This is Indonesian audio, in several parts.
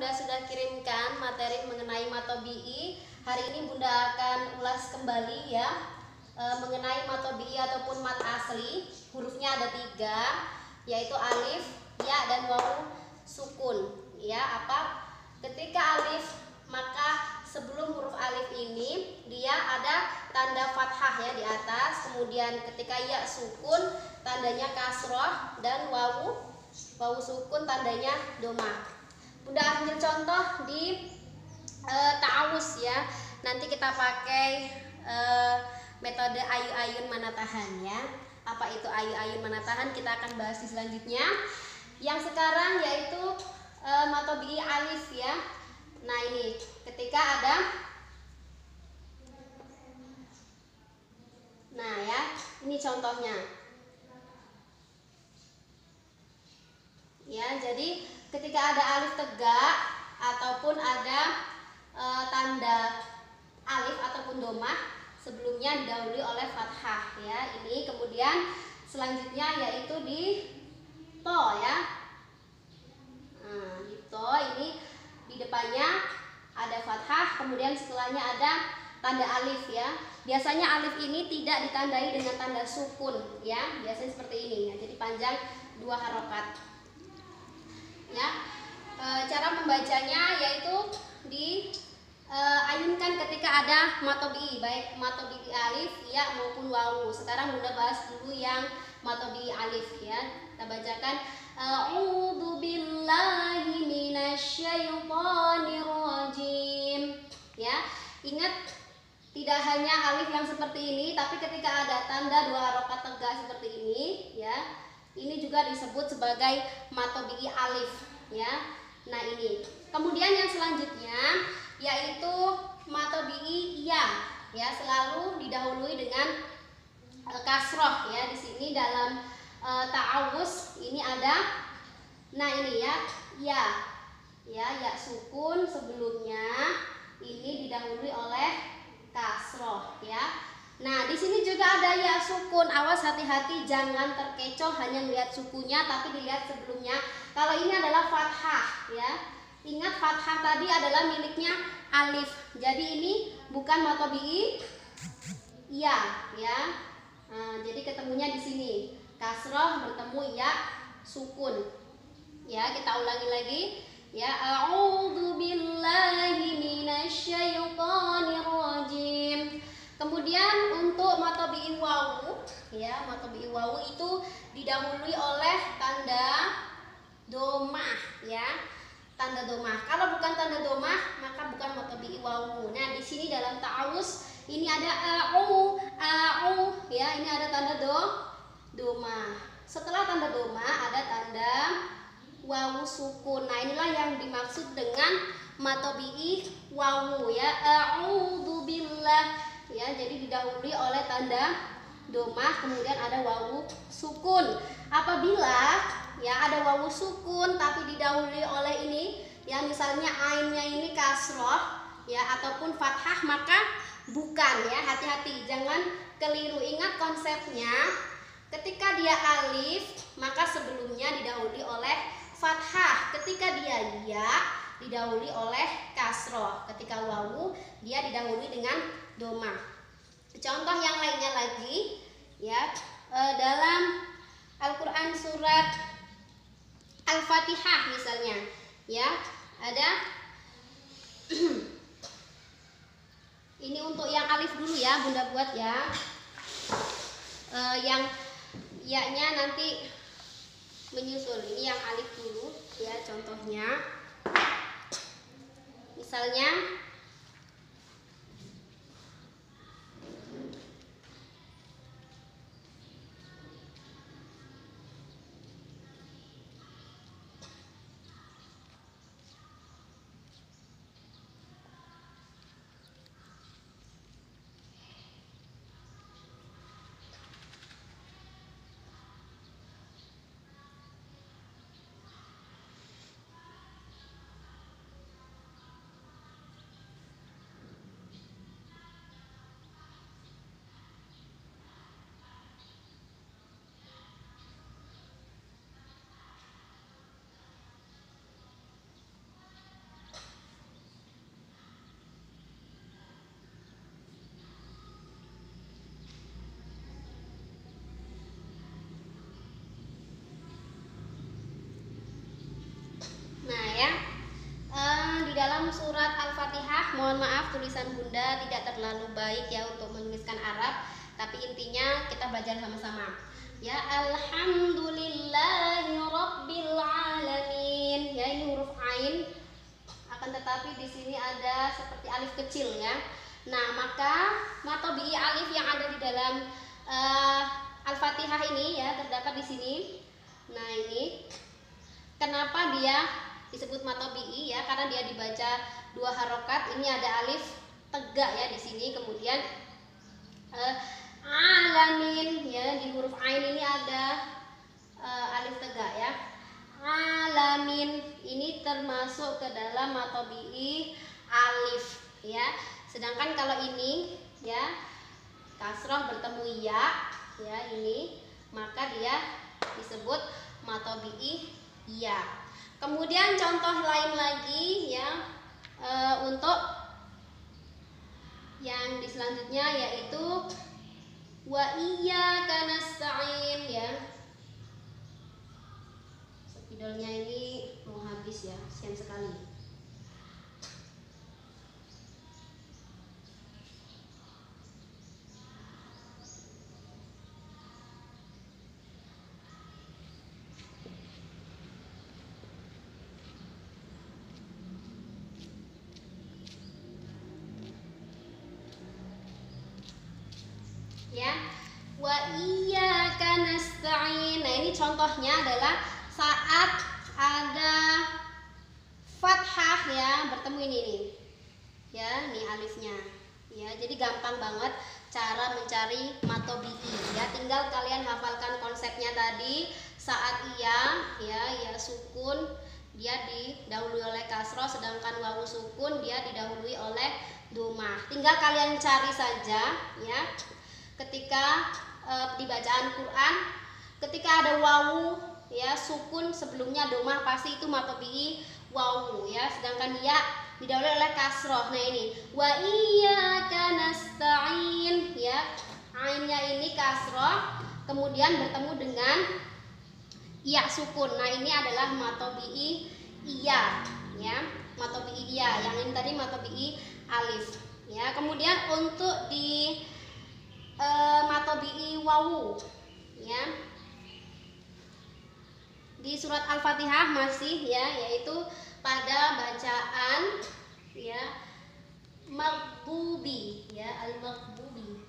Bunda sudah kirimkan materi mengenai matobi'i. Hari ini Bunda akan ulas kembali ya mengenai matobi'i ataupun mat asli. Hurufnya ada 3, yaitu alif, ya, dan wawu sukun. Ya, ketika alif, maka sebelum huruf alif ini dia ada tanda fathah ya di atas. Kemudian ketika ya sukun tandanya kasroh, dan wawu sukun tandanya domah. Bunda ambil contoh di ta'awus ya. Nanti kita pakai metode ayu-ayun mana tahan ya. Apa itu ayu-ayun mana tahan kita akan bahas di selanjutnya. Yang sekarang yaitu matobi'i alif ya. Nah ini ketika ada, nah ya ini contohnya ya. Jadi ketika ada alif tegak ataupun ada tanda alif ataupun domah, sebelumnya didahului oleh fathah ya. Ini kemudian selanjutnya yaitu di to ya. Nah, di to ini di depannya ada fathah, kemudian setelahnya ada tanda alif ya. Biasanya alif ini tidak ditandai dengan tanda sukun ya. Biasanya seperti ini ya. Jadi panjang 2 harokat. Ya, cara membacanya yaitu diayunkan ketika ada matobi'i, baik matobi'i alif, ya maupun wawu. Sekarang Bunda bahas dulu yang matobi'i alif ya. Kita bacakan a'udzu billahi minasyaitonir rajim. Ya, ingat tidak hanya alif yang seperti ini, tapi ketika ada tanda 2 harokat tegak seperti ini ya, ini juga disebut sebagai matobi'i alif ya. Nah ini. Kemudian yang selanjutnya yaitu matobi'i ya. Ya, selalu didahului dengan kasroh ya. Di sini dalam ta'awus ini ada, nah ini ya, ya sukun sebelumnya ini didahului oleh kasroh ya. Nah, di sini juga ada ya sukun. Awas hati-hati jangan terkecoh hanya melihat sukunya tapi dilihat sebelumnya. Kalau ini adalah fathah ya. Ingat fathah tadi adalah miliknya alif. Jadi ini bukan matobi'i ya ya. Nah, jadi ketemunya di sini. Kasroh bertemu ya sukun. Ya, kita ulangi lagi. Ya, a'udzu billahi minasyaitonir rajim. Kemudian untuk matobi'i wawu ya, matobi'i wawu itu didahului oleh tanda domah ya. Tanda domah. Kalau bukan tanda domah maka bukan matobi'i wawu. Nah, di sini dalam ta'awus ini ada a'u ya, ini ada tanda domah. Setelah tanda domah ada tanda wawu sukun. Nah, inilah yang dimaksud dengan matobi'i wawu ya. A'udzu billah ya, jadi didahului oleh tanda domah, kemudian ada wawu sukun. Apabila ya ada wawu sukun tapi didahului oleh ini ya, misalnya ainnya ini kasroh ya ataupun fathah, maka bukan ya. Hati-hati jangan keliru. Ingat konsepnya, ketika dia alif maka sebelumnya didahului oleh fathah, ketika dia ya didahului oleh kasroh, ketika wawu dia didahului dengan domah. Contoh yang lainnya lagi ya, dalam Al-Quran surat Al-Fatihah misalnya ya, ada ini untuk yang alif dulu ya Bunda buat ya. Yang ya-nya nanti menyusul. Ini yang alif dulu ya, contohnya misalnya dalam surat Al-Fatihah, mohon maaf tulisan Bunda tidak terlalu baik ya untuk menuliskan Arab, tapi intinya kita belajar sama-sama. Ya, alhamdulillahi rabbil alamin. Ya, ini huruf ain. Akan tetapi di sini ada seperti alif kecil ya. Nah, maka matobi'i alif yang ada di dalam Al-Fatihah ini ya terdapat di sini. Nah, ini kenapa dia disebut matobi'i ya? Karena dia dibaca 2 harokat. Ini ada alif tegak ya di sini. Kemudian alamin ya, di huruf ain ini ada alif tegak ya. Alamin ini termasuk ke dalam matobi'i alif ya. Sedangkan kalau ini ya kasroh bertemu ya ini, maka dia disebut matobi'i ya. Kemudian contoh lain lagi ya untuk yang di selanjutnya yaitu wa iyyaka nasta'in ya. Spidolnya ini mau habis ya, sayang sekali. Ya, wa iyyaka nasta'in. Nah, ini contohnya adalah saat ada fathah ya bertemu ini nih. Ya, nih alifnya. Ya, jadi gampang banget cara mencari matobi'i ya. Tinggal kalian hafalkan konsepnya tadi. Saat ya sukun dia didahului oleh kasroh, sedangkan wawu sukun dia didahului oleh dhammah. Tinggal kalian cari saja ya. Ketika di bacaan Quran, ketika ada wawu ya sukun sebelumnya dhammah, pasti itu matobi'i wawu ya. Sedangkan ya didahului oleh kasroh. Nah, ini wa iyyaka nasta'in ya, ainnya ini kasroh kemudian bertemu dengan ya sukun. Nah, ini adalah matobi'i iya ya, matobi'i iya. Yang ini tadi matobi'i alif ya. Kemudian untuk di matobi'i wawu ya, di surat Al-Fatihah masih ya, yaitu pada bacaan ya maghdubi ya, al-maghdubi.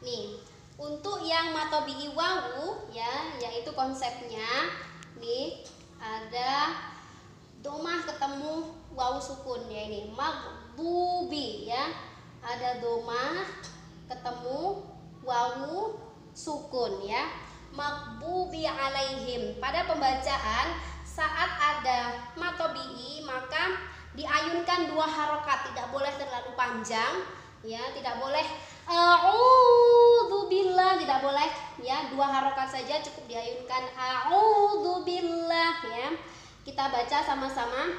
Nih, untuk yang matobi'i wawu ya, yaitu konsepnya nih ada dhammah ketemu wawu sukun ya, ini maghdubi ya, ada dhammah ketemu wawu sukun ya, maghdubi alaihim. Pada pembacaan saat ada matobi'i maka diayunkan 2 harokat, tidak boleh terlalu panjang ya, tidak boleh a'udzubillah, tidak boleh ya, 2 harokat saja cukup diayunkan a'udzubillah ya. Kita baca sama-sama.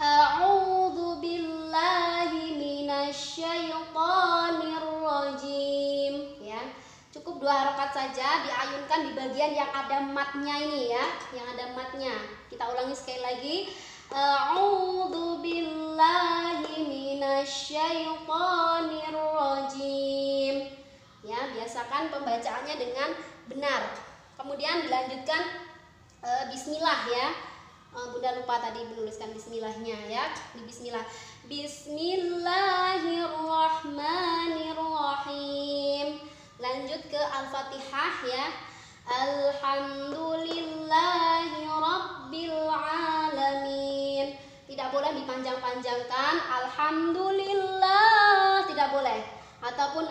A'udzubillahi minasyaitonir rajim ya. Cukup 2 harokat saja diayunkan di bagian yang ada matnya ini ya, yang ada matnya. Kita ulangi sekali lagi. A'udzubillahi minasyaitonir rajim. Ya, biasakan pembacaannya dengan benar. Kemudian dilanjutkan bismillah ya. Bunda lupa tadi menuliskan bismillahnya ya. Di bismillah. Bismillahirrahmanirrahim. Lanjut ke Al-Fatihah ya. Alhamdulillahi rabbil alamin. Tidak boleh dipanjang-panjangkan. Alhamdulillah tidak boleh. Ataupun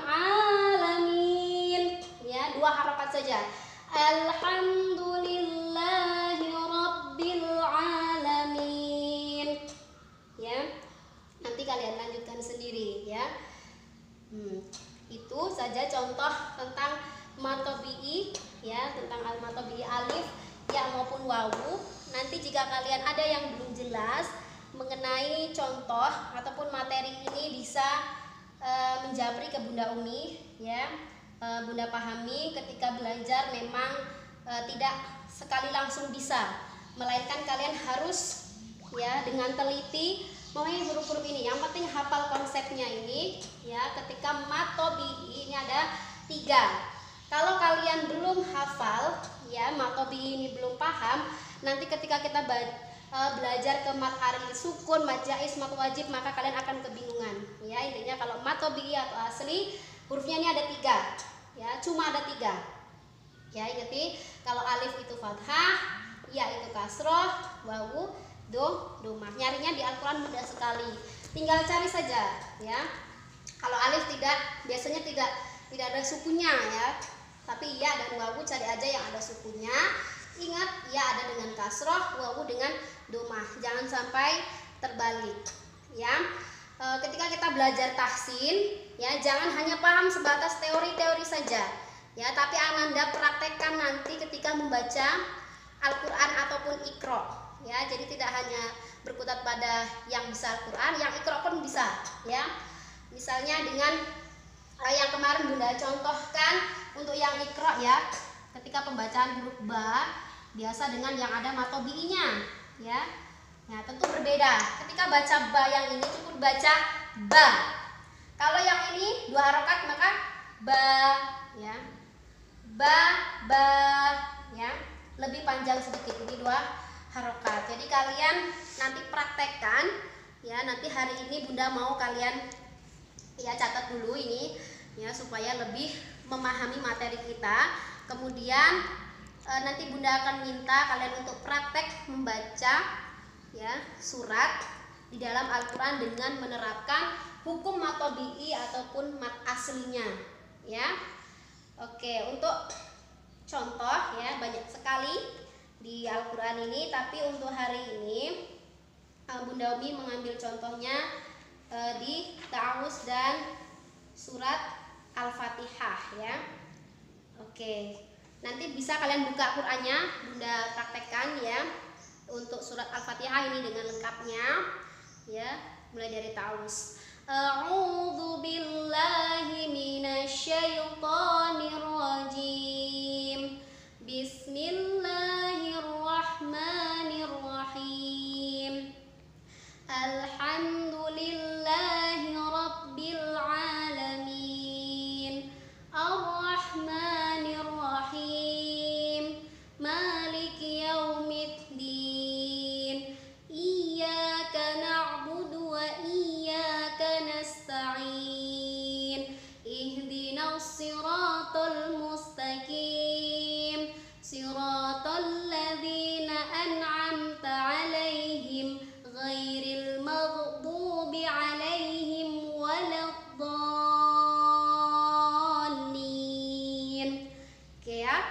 Alhamdulillahi rabbil alamin. Ya. Nanti kalian lanjutkan sendiri ya. Itu saja contoh tentang mad tabi'i ya, tentang al-mad tabi'i alif, ya maupun wawu. Nanti jika kalian ada yang belum jelas mengenai contoh ataupun materi ini, bisa menjapri ke Bunda Umi ya. Bunda pahami ketika belajar memang tidak sekali langsung bisa, melainkan kalian harus ya dengan teliti memahami huruf-huruf ini. Yang penting hafal konsepnya ini ya. Ketika mad tabi'i ini ada 3. Kalau kalian belum hafal ya, mad tabi'i ini belum paham, nanti ketika kita belajar ke mad aril sukun, mad jaiz, mad wajib, maka kalian akan kebingungan ya. Intinya kalau mad tabi'i atau asli, hurufnya ini ada 3 ya, cuma ada 3 ya. Ingat, kalau alif itu fathah, ya itu kasroh, wawu domah. Nyarinya di Al-Quran mudah sekali, tinggal cari saja ya. Kalau alif biasanya tidak ada sukunya ya, tapi ya dan wawu cari aja yang ada sukunya. Ingat, ya ada dengan kasroh, wawu dengan domah, jangan sampai terbalik ya. Ketika kita belajar tahsin ya, jangan hanya paham sebatas teori-teori saja ya, tapi Ananda praktekkan nanti ketika membaca Al-Quran ataupun Iqra ya. Jadi tidak hanya berkutat pada yang bisa Al-Quran, yang Iqra pun bisa ya. Misalnya dengan yang kemarin Bunda contohkan untuk yang Iqra ya, ketika pembacaan huruf ba biasa dengan yang ada mad tabi'inya ya. Nah, tentu berbeda. Ketika baca ba yang ini cukup baca ba. Kalau yang ini 2 harokat maka ba ya. Ba ya. Lebih panjang sedikit, ini 2 harokat. Jadi kalian nanti praktekkan ya. Nanti hari ini Bunda mau kalian ya catat dulu ini ya, supaya lebih memahami materi kita. Kemudian nanti Bunda akan minta kalian untuk praktek membaca ya surat di dalam Al-Quran dengan menerapkan hukum mad tabi'i ataupun mad aslinya ya. Oke, untuk contoh ya banyak sekali di Al-Quran ini, tapi untuk hari ini Bunda Umi mengambil contohnya di Ta'awuz dan surat Al-Fatihah ya. Oke, nanti bisa kalian buka Qurannya, Bunda praktekkan ya. Untuk surat Al-Fatihah ini dengan lengkapnya ya, mulai dari Ta'awuz. A'udzu billahi minasyaitonir rajim. Bismillahirrahmanirrahim. Alhamdulillahi rabbil alamin. Ar-Rahmanir Rahim. Maliki yaumiddin. Iyyaka na'budu wa iyyaka nasta'in. Ihdinas siratal mustaqim. Siratal ladzina an'amta 'alaihim ghairil maghdubi 'alaihim waladdallin. Oke ya.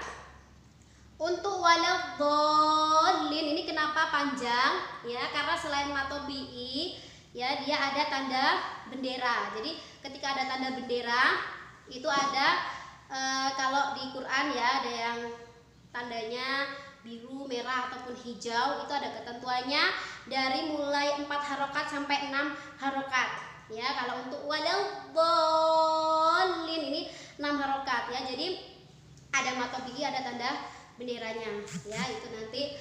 Untuk waladdallin ini kenapa panjang ya? Karena selain mad tabi'i ya, dia ada tanda bendera. Jadi ketika ada tanda bendera itu ada kalau di Quran ya, ada yang tandanya biru, merah ataupun hijau, itu ada ketentuannya dari mulai 4 harokat sampai 6 harokat ya. Kalau untuk waladdallin ini 6 harokat ya. Jadi ada mad tabi'i, ada tanda benderanya ya. Itu nanti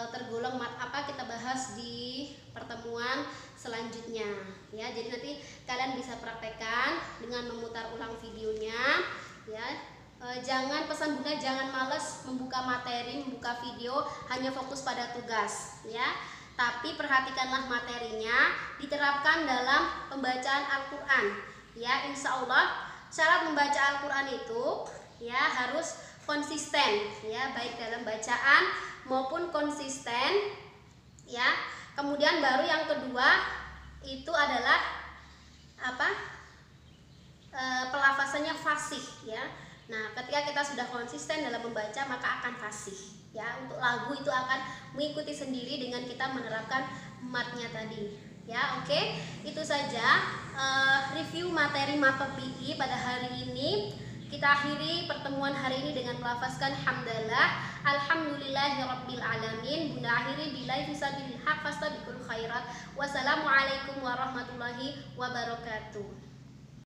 tergolong mad apa, kita bahas di pertemuan selanjutnya ya. Jadi nanti kalian bisa praktekkan dengan memutar ulang videonya ya. Jangan, pesan Bunda, jangan males membuka materi, membuka video, hanya fokus pada tugas ya. Tapi perhatikanlah materinya, diterapkan dalam pembacaan Al-Quran ya. Insya Allah syarat membaca Al-Quran itu ya harus konsisten ya, baik dalam bacaan maupun konsisten ya. Kemudian baru yang kedua itu adalah apa, pelafasannya fasih ya. Nah, ketika kita sudah konsisten dalam membaca, maka akan fasih. Ya, untuk lagu itu akan mengikuti sendiri dengan kita menerapkan matnya tadi. Ya, oke. Itu saja review materi mata PI pada hari ini. Kita akhiri pertemuan hari ini dengan melafazkan hamdalah, alhamdulillahirabbil alamin. Bunda akhiri billahi fisabilil haq fastabiqul khairat. Wassalamualaikum warahmatullahi wabarakatuh.